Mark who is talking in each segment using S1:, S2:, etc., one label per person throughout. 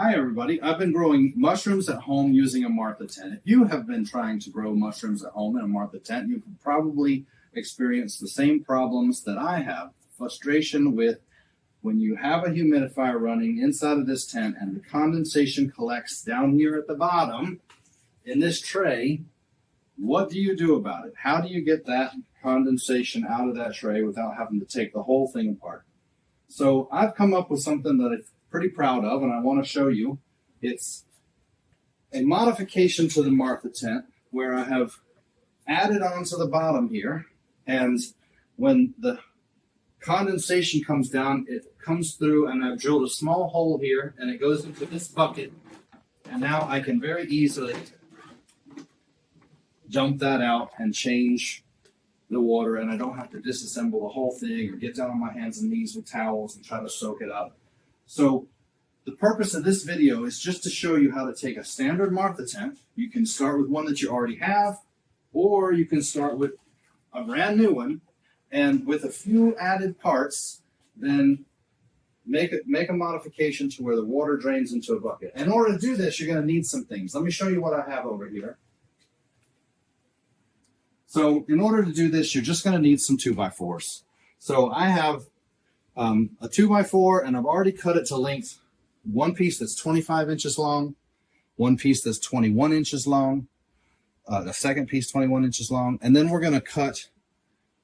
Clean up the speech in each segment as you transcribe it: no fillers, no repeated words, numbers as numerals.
S1: Hi everybody, I've been growing mushrooms at home using a Marth Tent. If you have been trying to grow mushrooms at home in a Marth Tent, you've probably experienced the same problems that I have. Frustration with when you have a humidifier running inside of this tent and the condensation collects down here at the bottom in this tray. What do you do about it? How do you get that condensation out of that tray without having to take the whole thing apart? So I've come up with something that I'm pretty proud of, and I want to show you. It's a modification to the Marth Tent where I have added on to the bottom here, and when the condensation comes down, it comes through, and I've drilled a small hole here, and it goes into this bucket, and now I can very easily dump that out and change the water, and I don't have to disassemble the whole thing or get down on my hands and knees with towels and try to soak it up. So the purpose of this video is just to show you how to take a standard Marth Tent. You can start with one that you already have, or you can start with a brand new one, and with a few added parts, then make a modification to where the water drains into a bucket. In order to do this, you're going to need some things. Let me show you what I have over here. So in order to do this, you're just going to need some 2x4s. So I have a 2x4, and I've already cut it to length. One piece that's 25 inches long, one piece that's 21 inches long, the second piece 21 inches long, and then we're going to cut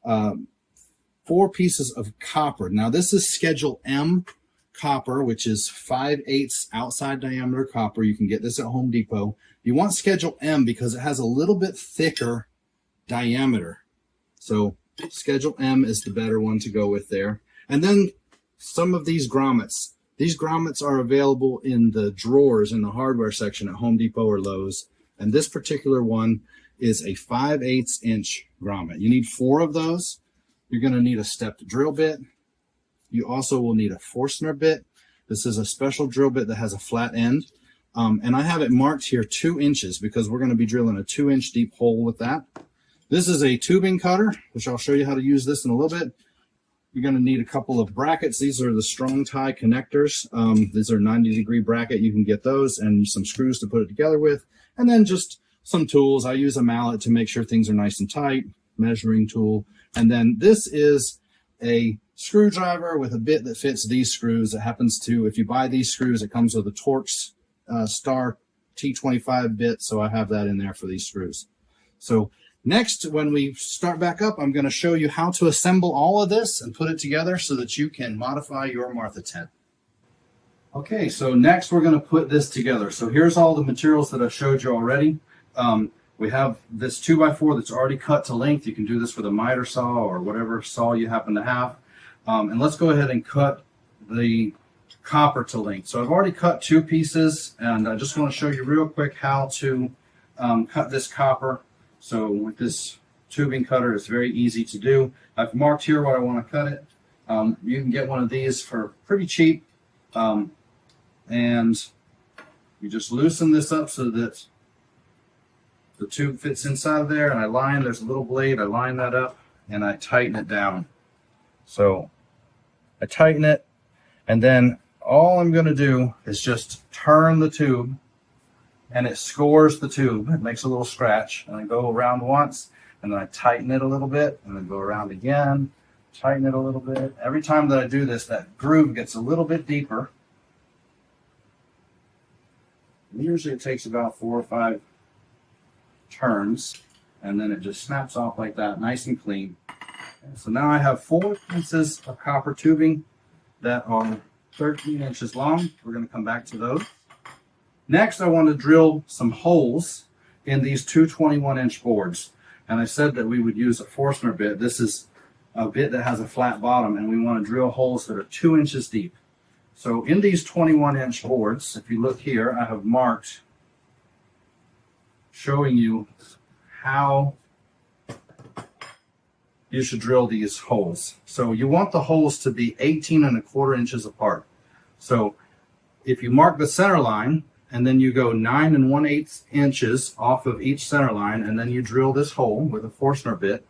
S1: 4 pieces of copper. Now this is Schedule M copper, which is 5/8 outside diameter copper. You can get this at Home Depot. You want Schedule M because it has a little bit thicker diameter. So Schedule M is the better one to go with there. And then some of these grommets. These grommets are available in the drawers in the hardware section at Home Depot or Lowe's. And this particular one is a 5/8 inch grommet. You need 4 of those. You're going to need a stepped drill bit. You also will need a Forstner bit. This is a special drill bit that has a flat end. And I have it marked here 2 inches because we're going to be drilling a 2-inch deep hole with that. This is a tubing cutter, which I'll show you how to use this in a little bit. You're going to need a couple of brackets. These are the strong tie connectors. These are 90-degree bracket. You can get those, and some screws to put it together with. And then just some tools. I use a mallet to make sure things are nice and tight, measuring tool. And then this is a screwdriver with a bit that fits these screws. It happens to, if you buy these screws, it comes with a Torx Star T25 bit. So I have that in there for these screws. So next, when we start back up, I'm going to show you how to assemble all of this and put it together so that you can modify your Marth Tent. Okay, so next we're going to put this together. So here's all the materials that I showed you already. We have this 2x4 that's already cut to length. You can do this with a miter saw or whatever saw you happen to have. And let's go ahead and cut the copper to length. So I've already cut 2 pieces, and I just want to show you real quick how to cut this copper. So with this tubing cutter, it's very easy to do. I've marked here what I want to cut it. You can get one of these for pretty cheap. And you just loosen this up so that the tube fits inside of there. And there's a little blade, I line that up, and I tighten it down. So I tighten it, and then all I'm going to do is just turn the tube, and it scores the tube. It makes a little scratch, and I go around once, and then I tighten it a little bit, and then go around again, tighten it a little bit. Every time that I do this, that groove gets a little bit deeper. Usually it takes about 4 or 5 turns, and then it just snaps off like that, nice and clean. And so now I have 4 pieces of copper tubing that are 13 inches long. We're going to come back to those. Next, I want to drill some holes in these 2 21-inch boards. And I said that we would use a Forstner bit. This is a bit that has a flat bottom, and we want to drill holes that are 2 inches deep. So in these 21-inch boards, if you look here, I have marked showing you how you should drill these holes. So you want the holes to be 18 1/4 inches apart. So if you mark the center line, and then you go 9 1/8 inches off of each center line, and then you drill this hole with a Forstner bit,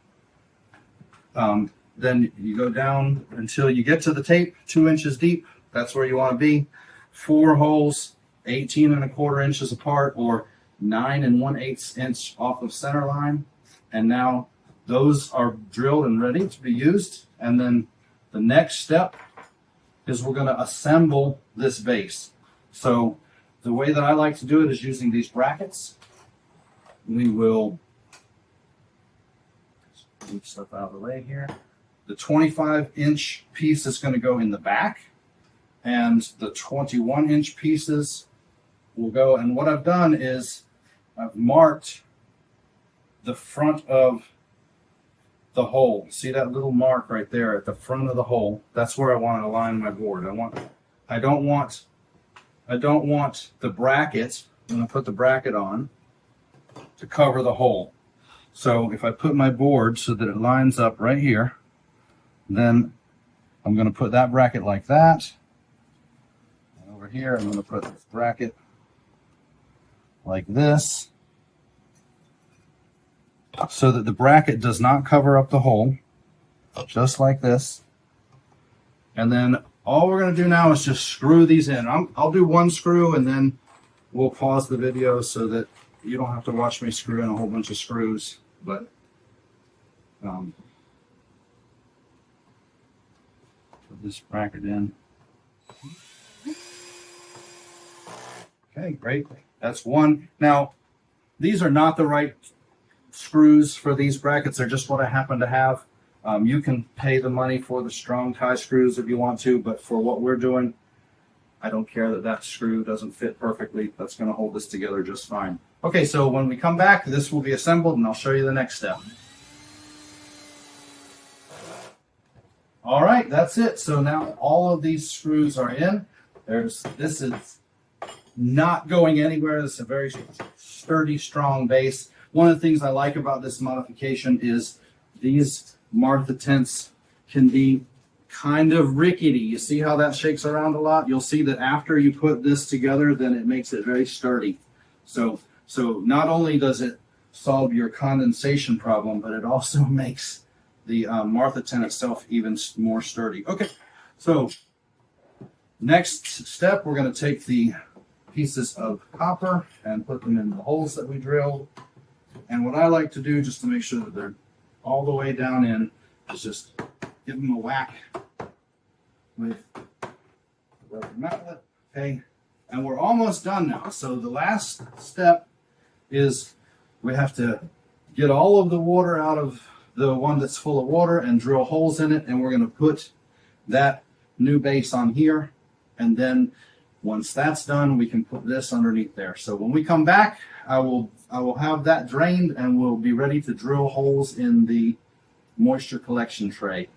S1: then you go down until you get to the tape, 2 inches deep. That's where you want to be. 4 holes 18 1/4 inches apart or 9 1/8 inch off of center line. And now those are drilled and ready to be used. And then the next step is we're going to assemble this base. So the way that I like to do it is using these brackets. We will move stuff out of the way here. The 25-inch piece is going to go in the back, and the 21-inch pieces will go. And what I've done is I've marked the front of the hole. See that little mark right there at the front of the hole? That's where I want to align my board. I don't want the bracket, when I put the bracket on, to cover the hole. So if I put my board so that it lines up right here, then I'm going to put that bracket like that. And over here, I'm going to put this bracket like this, so that the bracket does not cover up the hole, just like this. And then all we're going to do now is just screw these in. I'll do one screw, and then we'll pause the video so that you don't have to watch me screw in a whole bunch of screws. But put this bracket in. Okay, great. That's one. Now, these are not the right screws for these brackets. They're just what I happen to have. You can pay the money for the strong tie screws if you want to, but for what we're doing, I don't care that that screw doesn't fit perfectly. That's going to hold this together just fine. Okay, so when we come back, this will be assembled, and I'll show you the next step. All right, that's it. So now all of these screws are in. This is not going anywhere. This is a very sturdy, strong base. One of the things I like about this modification is these Marth tents can be kind of rickety. You see how that shakes around a lot? You'll see that after you put this together, then it makes it very sturdy. So not only does it solve your condensation problem, but it also makes the Marth tent itself even more sturdy. Okay, so next step, we're going to take the pieces of copper and put them in the holes that we drilled. And what I like to do, just to make sure that they're all the way down in, is just give them a whack with the rubber mallet. Okay, and we're almost done now. So the last step is we have to get all of the water out of the one that's full of water and drill holes in it, and we're going to put that new base on here, and then once that's done, we can put this underneath there. So when we come back, I will have that drained, and we'll be ready to drill holes in the moisture collection tray.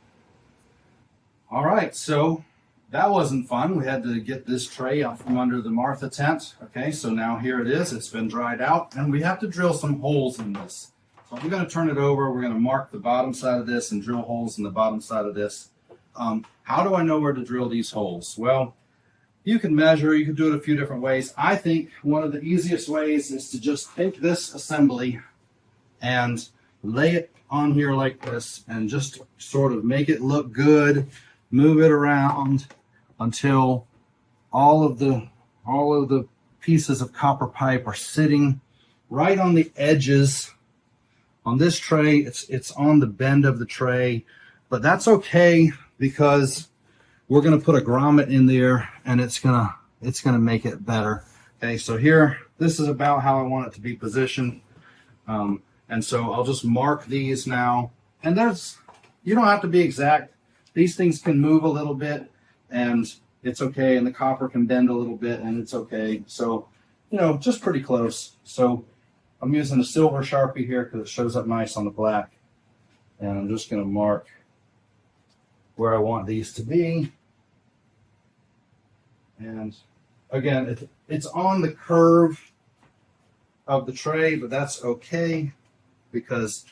S1: All right, so that wasn't fun. We had to get this tray out from under the Marth tent. Okay, so now here it is. It's been dried out, and we have to drill some holes in this. So I'm going to turn it over. We're going to mark the bottom side of this and drill holes in the bottom side of this. How do I know where to drill these holes? Well, you can measure. You can do it a few different ways. I think one of the easiest ways is to just take this assembly and lay it on here like this and just sort of make it look good. Move it around until all of the pieces of copper pipe are sitting right on the edges. On this tray, it's on the bend of the tray, but that's okay because we're going to put a grommet in there, and it's gonna make it better. Okay, so here, this is about how I want it to be positioned, and so I'll just mark these now. And you don't have to be exact. These things can move a little bit, and it's okay, and the copper can bend a little bit, and it's okay. So, just pretty close. So I'm using a silver Sharpie here because it shows up nice on the black. And I'm just going to mark where I want these to be. And again, it's on the curve of the tray, but that's okay because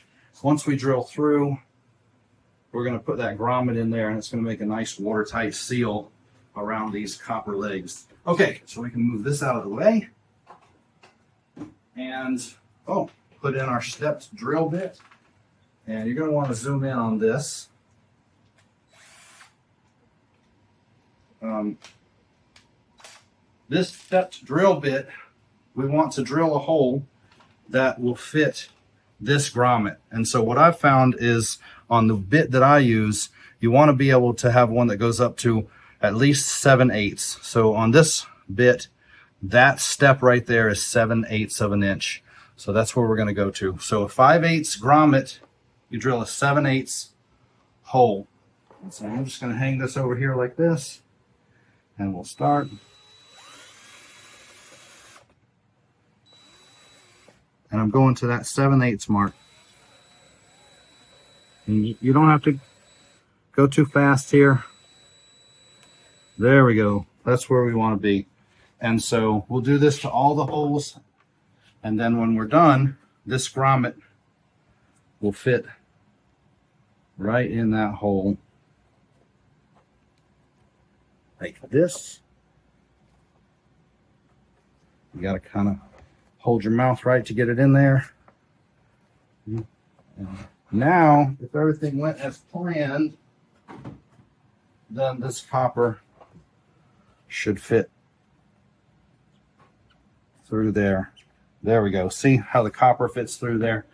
S1: once we drill through, we're going to put that grommet in there, and it's going to make a nice watertight seal around these copper legs. Okay, so we can move this out of the way. And put in our stepped drill bit, and you're going to want to zoom in on this. this stepped drill bit, we want to drill a hole that will fit this grommet. And so what I've found is on the bit that I use, you want to be able to have one that goes up to at least 7/8. So on this bit, that step right there is 7/8 of an inch. So that's where we're going to go to. So a 5/8 grommet, you drill a 7/8 hole. And so I'm just going to hang this over here like this, and we'll start. And I'm going to that 7/8 mark. And you don't have to go too fast here. There we go. That's where we want to be. And so we'll do this to all the holes. And then when we're done, this grommet will fit right in that hole. Like this. You got to kind of hold your mouth right to get it in there. And now, if everything went as planned, then this copper should fit through there. There we go. See how the copper fits through there?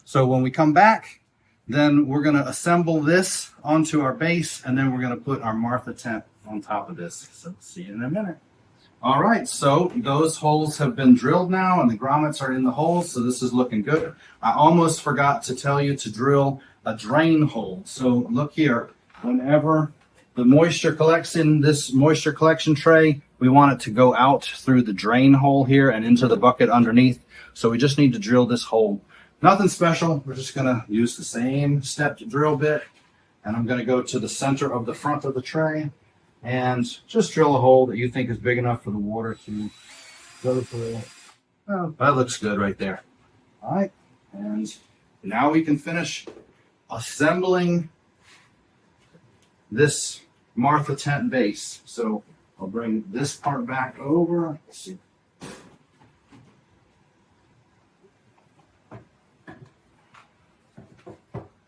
S1: So when we come back, then we're going to assemble this onto our base, and then we're going to put our Marth Tent on top of this. So see you in a minute. All right, so those holes have been drilled now, and the grommets are in the holes, so this is looking good. I almost forgot to tell you to drill a drain hole. So look here, whenever the moisture collects in this moisture collection tray, we want it to go out through the drain hole here and into the bucket underneath. So we just need to drill this hole. Nothing special, we're just gonna use the same stepped drill bit, and I'm gonna go to the center of the front of the tray and just drill a hole that you think is big enough for the water to go through. Oh, that looks good right there. All right, and now we can finish assembling this Marth Tent base. So I'll bring this part back over. Let's see.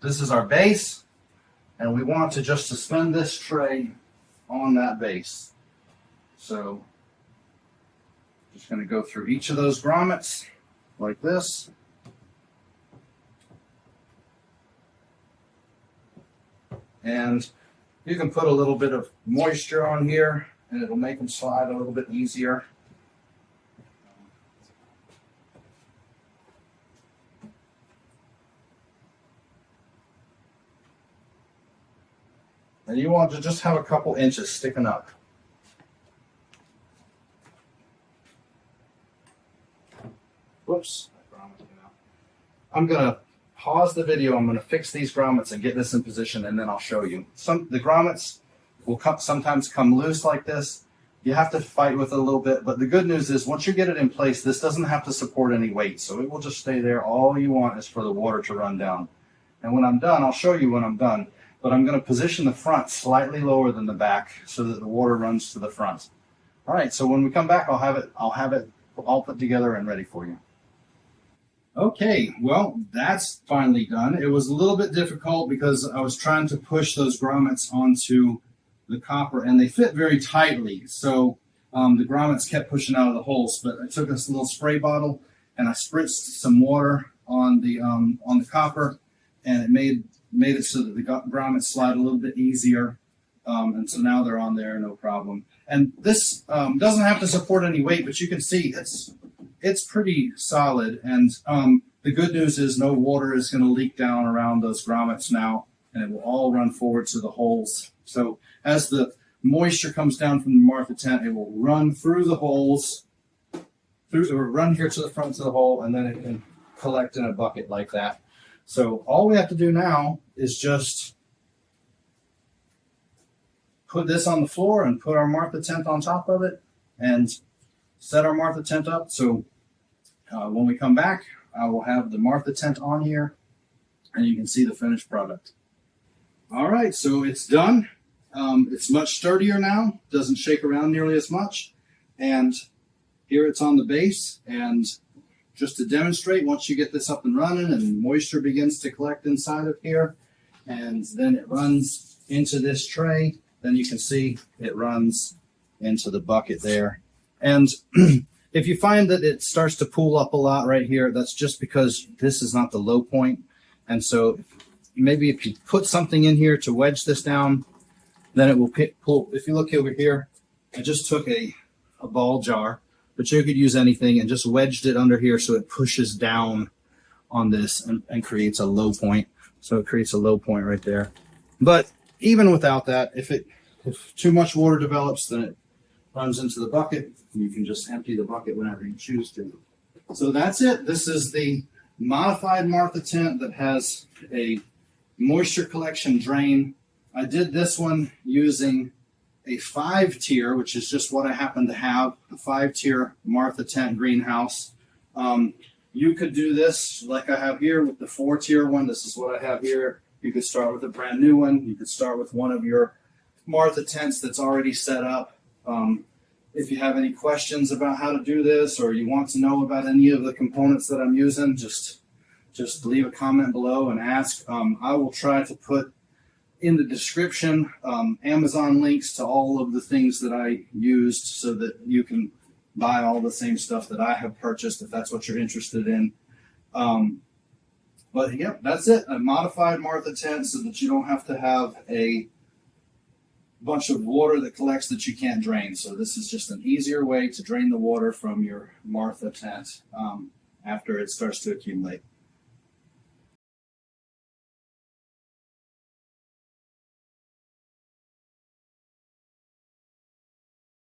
S1: This is our base, and we want to just suspend this tray on that base. So just going to go through each of those grommets like this. And you can put a little bit of moisture on here, and it'll make them slide a little bit easier. And you want to just have a couple inches sticking up. Whoops. I'm going to pause the video. I'm going to fix these grommets and get this in position, and then I'll show you. The grommets will sometimes come loose like this. You have to fight with it a little bit, but the good news is once you get it in place, this doesn't have to support any weight, so it will just stay there. All you want is for the water to run down. And when I'm done, I'll show you when I'm done, but I'm going to position the front slightly lower than the back so that the water runs to the front. All right, so when we come back, I'll have it all put together and ready for you. Okay, well, that's finally done. It was a little bit difficult because I was trying to push those grommets onto the copper, and they fit very tightly. So the grommets kept pushing out of the holes. But I took this little spray bottle and I spritzed some water on the copper, and it made it so that the grommets slide a little bit easier. And so now they're on there, no problem. And this doesn't have to support any weight, but you can see it's pretty solid. And the good news is no water is going to leak down around those grommets now, and it will all run forward to the holes. So as the moisture comes down from the Marth Tent, it will run through the holes, run here to the front of the hole, and then it can collect in a bucket like that. So all we have to do now is just put this on the floor and put our Marth Tent on top of it and set our Marth Tent up. So when we come back, I will have the Marth Tent on here, and you can see the finished product. All right, so it's done. It's much sturdier now, doesn't shake around nearly as much. And here it's on the base. And just to demonstrate, once you get this up and running and moisture begins to collect inside of here, and then it runs into this tray, then you can see it runs into the bucket there. And if you find that it starts to pool up a lot right here, that's just because this is not the low point. And so maybe if you put something in here to wedge this down, then it will pull. If you look over here, I just took a ball jar, but you could use anything, and just wedged it under here so it pushes down on this and creates a low point. So it creates a low point right there. But even without that, if too much water develops, then it runs into the bucket. You can just empty the bucket whenever you choose to. So that's it. This is the modified Marth Tent that has a moisture collection drain. I did this one using a 5-tier, which is just what I happen to have, a 5-tier Marth Tent greenhouse. You could do this like I have here with the 4-tier one. This is what I have here. You could start with a brand new one. You could start with one of your Marth Tents that's already set up. If you have any questions about how to do this, or you want to know about any of the components that I'm using, just leave a comment below and ask. I will try to put in the description Amazon links to all of the things that I used so that you can buy all the same stuff that I have purchased if that's what you're interested in. But yeah, that's it. A modified Marth Tent so that you don't have to have a bunch of water that collects that you can't drain. So this is just an easier way to drain the water from your Marth Tent after it starts to accumulate.